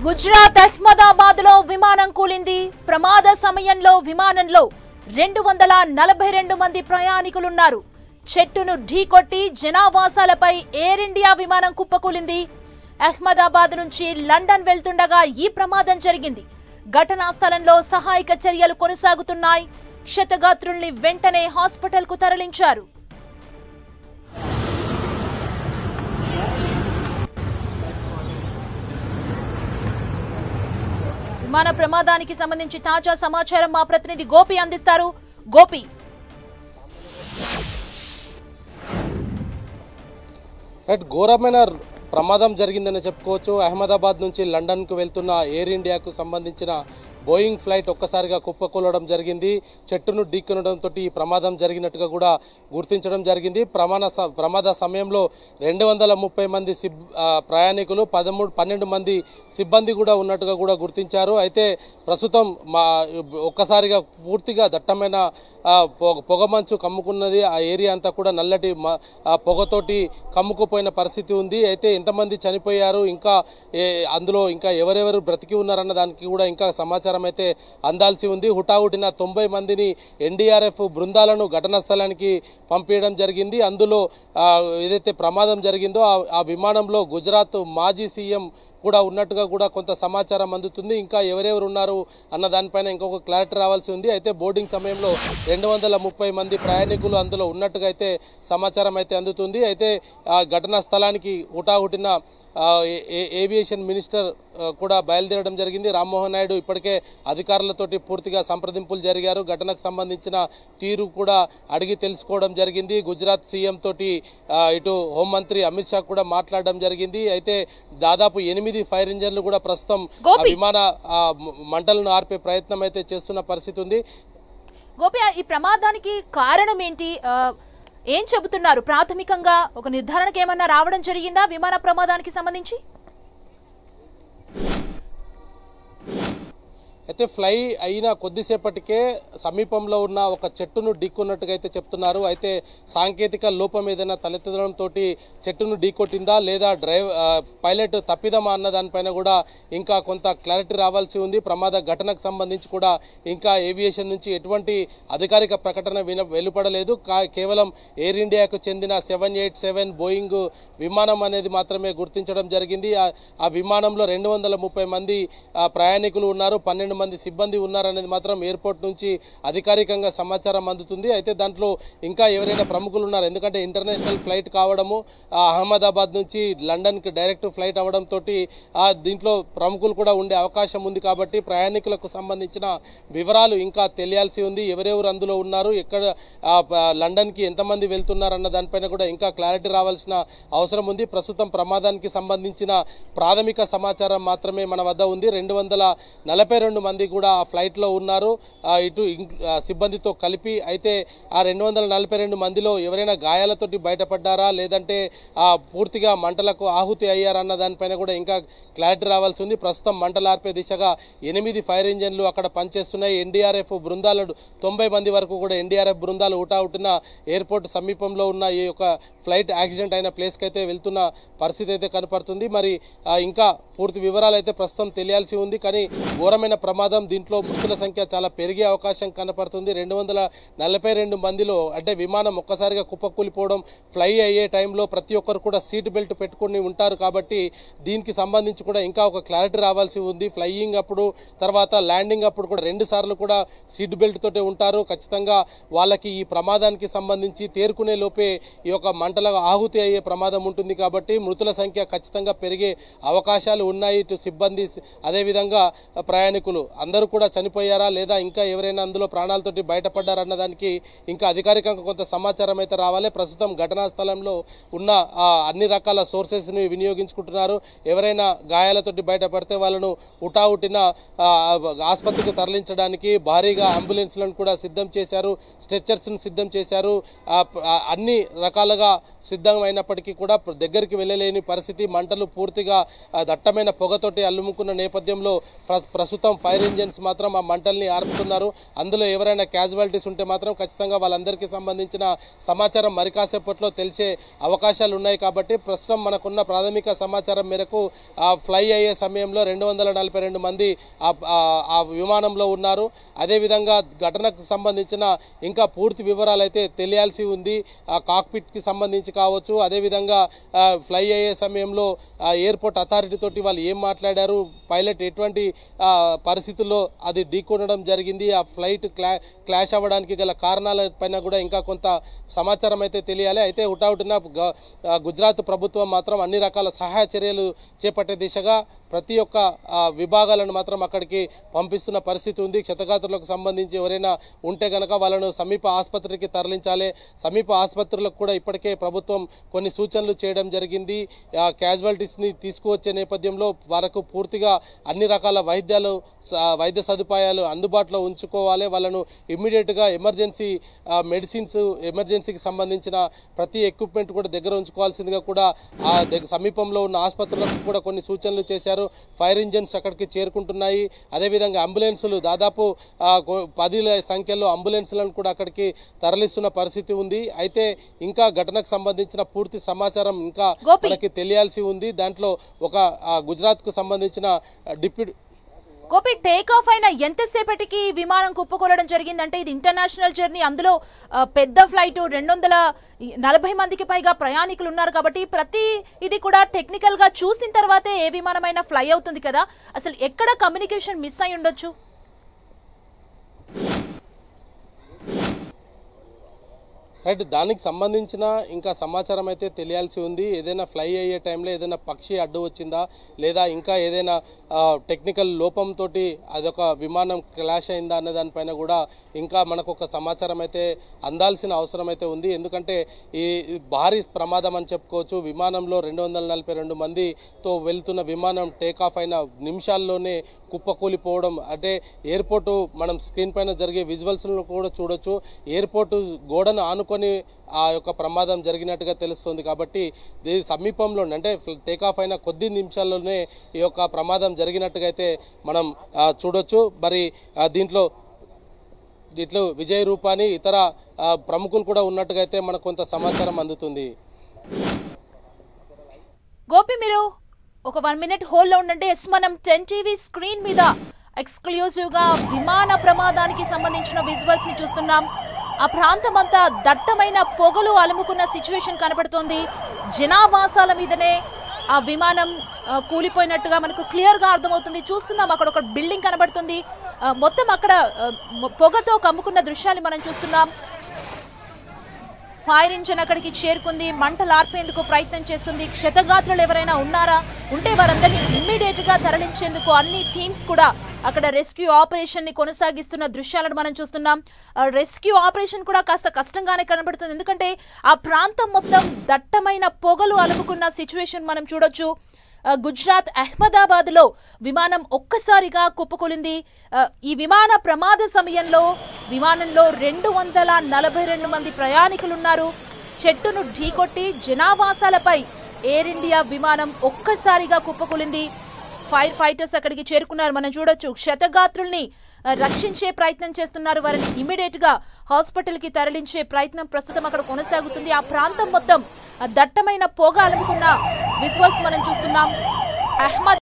గుజరాత్ అహ్మదాబాద్ లో విమానం కూలింది. ప్రమాద సమయంలో విమానంలో 242 మంది ప్రయాణికులున్నారు. చెట్టును ఢీకొట్టి జనావాసాలపై ఎయిర్ ఇండియా విమానం కుప్పకూలింది. అహ్మదాబాద్ నుంచి లండన్ వెళ్తుండగా ఈ ప్రమాదం జరిగింది. ఘటనా స్థలంలో సహాయక చర్యలు కొనసాగుతున్నాయి. క్షతగాత్రుల్ని వెంటనే హాస్పిటల్కు తరలించారు. విమాన ప్రమాదానికి సంబంధించి తాజా సమాచారం మా ప్రతినిధి గోపి అందిస్తారు. గోపి, ఘోరమైన ప్రమాదం జరిగిందని చెప్పుకోవచ్చు. అహ్మదాబాద్ నుంచి లండన్కు వెళ్తున్న ఎయిర్ ఇండియాకు సంబంధించిన బోయింగ్ ఫ్లైట్ ఒక్కసారిగా కుప్పకూలడం జరిగింది. చెట్టును ఢీకొనడంతో ఈ ప్రమాదం జరిగినట్టుగా కూడా గుర్తించడం జరిగింది. ప్రమాద సమయంలో 230 మంది ప్రయాణికులు 12 మంది సిబ్బంది కూడా ఉన్నట్టుగా కూడా గుర్తించారు. అయితే ప్రస్తుతం ఒక్కసారిగా పూర్తిగా దట్టమైన పొగమంచు కమ్ముకున్నది. ఆ ఏరియా అంతా కూడా నల్లటి పొగతోటి కమ్ముకుపోయిన పరిస్థితి ఉంది. అయితే ఎంతమంది చనిపోయారు, ఇంకా అందులో ఇంకా ఎవరెవరు బ్రతికి ఉన్నారన్న దానికి కూడా ఇంకా సమాచారం అయితే అందాల్సి ఉంది. హుటాహుటిన 90 మందిని ఎన్డీఆర్ఎఫ్ బృందాలను ఘటనా స్థలానికి పంపించడం జరిగింది. అందులో ఏదైతే ప్రమాదం జరిగిందో ఆ విమానంలో గుజరాత్ మాజీ సీఎం కూడా ఉన్నట్టుగా కూడా కొంత సమాచారం అందుతుంది. ఇంకా ఎవరెవరు ఉన్నారు అన్న దానిపైన ఇంకొక క్లారిటీ రావాల్సి ఉంది. అయితే బోర్డింగ్ సమయంలో 230 మంది ప్రయాణికులు అందులో ఉన్నట్టుగా అయితే సమాచారం అయితే అందుతుంది. అయితే ఘటనా స్థలానికి హుటాహుటిన ఏవియేషన్ మినిస్టర్ కూడా బయలుదేరడం జరిగింది. రామ్మోహన్ నాయుడు ఇప్పటికే అధికారులతోటి పూర్తిగా సంప్రదింపులు జరిగారు. ఘటనకు సంబంధించిన తీరు కూడా అడిగి తెలుసుకోవడం జరిగింది. గుజరాత్ సీఎం తోటి ఇటు హోంమంత్రి అమిత్ షా కూడా మాట్లాడడం జరిగింది. అయితే దాదాపు 8 ఫైర్ ఇంజన్లు కూడా ప్రస్తుతం విమాన మంటలను ఆర్పే ప్రయత్నం అయితే చేస్తున్న పరిస్థితి ఉంది. గోపి, ఈ ప్రమాదానికి కారణం ఏంటి? ఏం చెబుతున్నారు? ప్రాథమికంగా ఒక నిర్ధారణకు ఏమన్నా రావడం జరిగిందా విమాన ప్రమాదానికి సంబంధించి? అయితే ఫ్లై అయిన కొద్దిసేపటికే సమీపంలో ఉన్న ఒక చెట్టును ఢీకొన్నట్టుగా అయితే చెప్తున్నారు. అయితే సాంకేతిక లోపం ఏదైనా తలెత్తడంతో చెట్టును ఢీకొట్టిందా లేదా పైలట్ తప్పిదమా అన్న దానిపైన కూడా ఇంకా కొంత క్లారిటీ రావాల్సి ఉంది. ప్రమాద ఘటనకు సంబంధించి కూడా ఇంకా ఏవియేషన్ నుంచి ఎటువంటి అధికారిక ప్రకటన వెలువడలేదు. కేవలం ఎయిర్ ఇండియాకు చెందిన 787 బోయింగ్ విమానం అనేది మాత్రమే గుర్తించడం జరిగింది. ఆ విమానంలో 230 మంది ప్రయాణికులు ఉన్నారు, 12 మంది సిబ్బంది ఉన్నారనేది మాత్రం ఎయిర్పోర్ట్ నుంచి అధికారికంగా సమాచారం అందుతుంది. అయితే దాంట్లో ఇంకా ఎవరైనా ప్రముఖులు ఉన్నారు, ఎందుకంటే ఇంటర్నేషనల్ ఫ్లైట్ కావడము, అహ్మదాబాద్ నుంచి లండన్కి డైరెక్ట్ ఫ్లైట్ అవడంతో దీంట్లో ప్రముఖులు కూడా ఉండే అవకాశం ఉంది. కాబట్టి ప్రయాణికులకు సంబంధించిన వివరాలు ఇంకా తెలియాల్సి ఉంది. ఎవరెవరు అందులో ఉన్నారు, ఎక్కడ లండన్కి ఎంతమంది వెళ్తున్నారన్న దానిపైన కూడా ఇంకా క్లారిటీ రావాల్సిన అవసరం ఉంది. ప్రస్తుతం ప్రమాదానికి సంబంధించిన ప్రాథమిక సమాచారం మాత్రమే మన వద్ద ఉంది. 242 మంది కూడా ఆ ఫ్లైట్లో ఉన్నారు, ఇటు సిబ్బందితో కలిపి. అయితే ఆ 242 మందిలో ఎవరైనా గాయాలతోటి బయటపడ్డారా లేదంటే పూర్తిగా మంటలకు ఆహుతి అయ్యారా అన్న దానిపైన కూడా ఇంకా క్లారిటీ రావాల్సి ఉంది. ప్రస్తుతం మంటలార్పే దిశగా 8 ఫైర్ ఇంజన్లు అక్కడ పనిచేస్తున్నాయి. ఎన్డీఆర్ఎఫ్ బృందాలు 90 మంది వరకు కూడా ఎన్డీఆర్ఎఫ్ బృందాలు హుటాహుటిన ఎయిర్పోర్ట్ సమీపంలో ఉన్న ఈ యొక్క ఫ్లైట్ యాక్సిడెంట్ అయిన ప్లేస్కి అయితే వెళ్తున్న పరిస్థితి అయితే కనపడుతుంది. మరి ఇంకా పూర్తి వివరాలు అయితే ప్రస్తుతం తెలియాల్సి ఉంది. కానీ ఘోరమైన ప్రమాదం, దీంట్లో మృతుల సంఖ్య చాలా పెరిగే అవకాశం కనపడుతుంది. 242 మందిలో అంటే విమానం ఒక్కసారిగా కుప్పకూలిపోవడం, ఫ్లై అయ్యే టైంలో ప్రతి ఒక్కరు కూడా సీట్ బెల్ట్ పెట్టుకుని ఉంటారు. కాబట్టి దీనికి సంబంధించి కూడా ఇంకా ఒక క్లారిటీ రావాల్సి ఉంది. ఫ్లయింగ్ అప్పుడు తర్వాత ల్యాండింగ్ అప్పుడు కూడా 2 సార్లు కూడా సీట్ బెల్ట్ తోటే ఉంటారు. ఖచ్చితంగా వాళ్ళకి ఈ ప్రమాదానికి సంబంధించి తేరుకునే లోపే ఈ యొక్క మంటల ఆహుతి అయ్యే ప్రమాదం ఉంటుంది. కాబట్టి మృతుల సంఖ్య ఖచ్చితంగా పెరిగే అవకాశాలు ఉన్నాయి. ఇటు సిబ్బంది అదేవిధంగా ప్రయాణికులు అందరూ కూడా చనిపోయారా లేదా ఇంకా ఎవరైనా అందులో ప్రాణాలతోటి బయటపడ్డారన్న దానికి ఇంకా అధికారికంగా కొంత సమాచారం అయితే రావాలి. ప్రస్తుతం ఘటనా స్థలంలో ఉన్న అన్ని రకాల సోర్సెస్ని వినియోగించుకుంటున్నారు. ఎవరైనా గాయాలతోటి బయటపడితే వాళ్ళను హుటాహుటిన ఆసుపత్రికి తరలించడానికి భారీగా అంబులెన్స్లను కూడా సిద్ధం చేశారు, స్ట్రెచ్చర్స్ను సిద్ధం చేశారు. అన్ని రకాలుగా సిద్ధమైనప్పటికీ కూడా దగ్గరికి వెళ్ళలేని పరిస్థితి. మంటలు పూర్తిగా దట్టమైన పొగతోటి అల్లుముకున్న నేపథ్యంలో ప్రస్తుతం ఫైర్ ఫైర్ ఇంజిన్స్ మాత్రం ఆ మంటల్ని ఆర్పుతున్నారు. అందులో ఎవరైనా క్యాజువాలిటీస్ ఉంటే మాత్రం ఖచ్చితంగా వాళ్ళందరికీ సంబంధించిన సమాచారం మరి కాసేపట్లో తెలిసే అవకాశాలు ఉన్నాయి. కాబట్టి ప్రస్తుతం మనకున్న ప్రాథమిక సమాచారం మేరకు ఫ్లై అయ్యే సమయంలో 242 మంది ఆ విమానంలో ఉన్నారు. అదేవిధంగా ఘటనకు సంబంధించిన ఇంకా పూర్తి వివరాలు అయితే తెలియాల్సి ఉంది. ఆ కాక్పిట్కి సంబంధించి కావచ్చు, అదేవిధంగా ఫ్లై అయ్యే సమయంలో ఎయిర్పోర్ట్ అథారిటీ తోటి వాళ్ళు ఏం మాట్లాడారు, పైలట్ ఎటువంటి పరిస్థితుల్లో అది ఢీకొనడం జరిగింది, ఆ ఫ్లైట్ క్లాష్ అవ్వడానికి గల కారణాల పైన కూడా ఇంకా కొంత సమాచారం అయితే తెలియాలి. అయితే హుటాహుటిన గుజరాత్ ప్రభుత్వం మాత్రం అన్ని రకాల సహాయ చర్యలు చేపట్టే దిశగా ప్రతి ఒక్క విభాగాలను మాత్రం అక్కడికి పంపిస్తున్న పరిస్థితి ఉంది. క్షతగాత్రులకు సంబంధించి ఎవరైనా ఉంటే కనుక వాళ్ళను సమీప ఆసుపత్రికి తరలించాలి. సమీప ఆసుపత్రులకు కూడా ఇప్పటికే ప్రభుత్వం కొన్ని సూచనలు చేయడం జరిగింది. క్యాజువాలిటీస్ని తీసుకువచ్చే నేపథ్యంలో వారికి పూర్తిగా అన్ని రకాల వైద్య సదుపాయాలు అందుబాటులో ఉంచుకోవాలి. వాళ్ళను ఇమ్మీడియట్గా ఎమర్జెన్సీ మెడిసిన్స్, ఎమర్జెన్సీకి సంబంధించిన ప్రతి ఎక్విప్మెంట్ కూడా దగ్గర ఉంచుకోవాల్సిందిగా కూడా సమీపంలో ఉన్న ఆసుపత్రులకు కూడా కొన్ని సూచనలు చేశారు. ఫైర్ ఇంజిన్స్ అక్కడికి చేరుకుంటున్నాయి. అదేవిధంగా అంబులెన్సులు దాదాపు 10 సంఖ్యలో అంబులెన్సులను కూడా అక్కడికి తరలిస్తున్న పరిస్థితి ఉంది. అయితే ఇంకా ఘటనకు సంబంధించిన పూర్తి సమాచారం ఇంకా మనకి తెలియాల్సి ఉంది. దాంట్లో ఒక గుజరాత్ కు సంబంధించిన డిప్యూటీ గోపి టేక్ ఆఫ్ అయిన ఎంతసేపటికి విమానం కుప్పకూలడం జరిగిందంటే ఇది ఇంటర్నేషనల్ జర్నీ, అందులో పెద్ద ఫ్లైట్ 240 మందికి పైగా ప్రయాణికులు ఉన్నారు కాబట్టి ప్రతి ఇది కూడా టెక్నికల్ గా చూసిన తర్వాతే ఏ విమానమైనా ఫ్లై అవుతుంది కదా, అసలు ఎక్కడ కమ్యూనికేషన్ మిస్ అయి ఉండొచ్చు? రైట్, దానికి సంబంధించిన ఇంకా సమాచారం అయితే తెలియాల్సి ఉంది. ఏదైనా ఫ్లై అయ్యే టైంలో ఏదైనా పక్షి అడ్డు వచ్చిందా, లేదా ఇంకా ఏదైనా టెక్నికల్ లోపంతో అదొక విమానం క్లాష్ అయిందా అనే దానిపైన కూడా ఇంకా మనకు ఒక సమాచారం అయితే అందాల్సిన అవసరం అయితే ఉంది. ఎందుకంటే ఈ భారీ ప్రమాదం అని చెప్పుకోవచ్చు. విమానంలో 242 మందితో వెళ్తున్న విమానం టేక్ ఆఫ్ అయిన నిమిషాల్లోనే కుప్పకూలిపోవడం, అంటే ఎయిర్పోర్టు మనం స్క్రీన్ పైన జరిగే విజువల్స్లను కూడా చూడొచ్చు. ఎయిర్పోర్టు గోడను ఆనుకొని ఆ యొక్క ప్రమాదం జరిగినట్టుగా తెలుస్తుంది. కాబట్టి దీని సమీపంలో అంటే టేకాఫ్ అయిన కొద్ది నిమిషాల్లోనే ఈ యొక్క ప్రమాదం జరిగినట్టుగా అయితే మనం చూడొచ్చు. మరి దీంట్లో విజయ్ రూపాని ఇతర ప్రముఖులు కూడా ఉన్నట్టుగా అయితే మనకు కొంత సమాచారం అందుతుంది. గోపి మీరు ఒక 1 మినిట్ హోల్డ్లో ఉండండి. మనం 10 టీవీ స్క్రీన్ మీద ఎక్స్క్లూజివ్ గా విమాన ప్రమాదానికి సంబంధించిన విజువల్స్ ని చూస్తున్నాం. ఆ ప్రాంతం అంతా దట్టమైన పొగలు అలుముకున్న సిచ్యువేషన్ కనబడుతోంది. జనావాసాల మీదనే ఆ విమానం కూలిపోయినట్టుగా మనకు క్లియర్ గా అర్థమవుతుంది. చూస్తున్నాం అక్కడ ఒక బిల్డింగ్ కనబడుతుంది, మొత్తం అక్కడ పొగతో కమ్ముకున్న దృశ్యాన్ని మనం చూస్తున్నాం. ఫైర్ ఇంజిన్ అక్కడికి చేరుకుంది, మంటలు ఆర్పేందుకు ప్రయత్నం చేస్తుంది. క్షతగాత్రులు ఎవరైనా ఉన్నారా, ఉంటే వారందరినీ ఇమ్మీడియట్ గా తరలించేందుకు అన్ని టీమ్స్ కూడా అక్కడ రెస్క్యూ ఆపరేషన్ ని కొనసాగిస్తున్న దృశ్యాలను మనం చూస్తున్నాం. రెస్క్యూ ఆపరేషన్ కూడా కాస్త కష్టంగానే కనబడుతుంది, ఎందుకంటే ఆ ప్రాంతం మొత్తం దట్టమైన పొగలు అలుముకున్న సిచ్యువేషన్ మనం చూడొచ్చు. గుజరాత్ అహ్మదాబాద్ లో విమానం ఒక్కసారిగా కుప్పకూలింది. ఈ విమాన ప్రమాద సమయంలో విమానంలో 242 మంది ప్రయాణికులున్నారు. చెట్టును ఢీకొట్టి జనావాసాలపై ఎయిర్ ఇండియా విమానం ఒక్కసారిగా కుప్పకూలింది. ఫైర్ ఫైటర్స్ అక్కడికి చేరుకున్నారు, మనం చూడొచ్చు. క్షతగాత్రుల్ని రక్షించే ప్రయత్నం చేస్తున్నారు. వారిని ఇమీడియట్ గా హాస్పిటల్ కి తరలించే ప్రయత్నం ప్రస్తుతం అక్కడ కొనసాగుతుంది. ఆ ప్రాంతం మొత్తం దట్టమైన పొగ అలుముకున్న విజువల్స్ మనం చూస్తున్నాం. అహ్మద్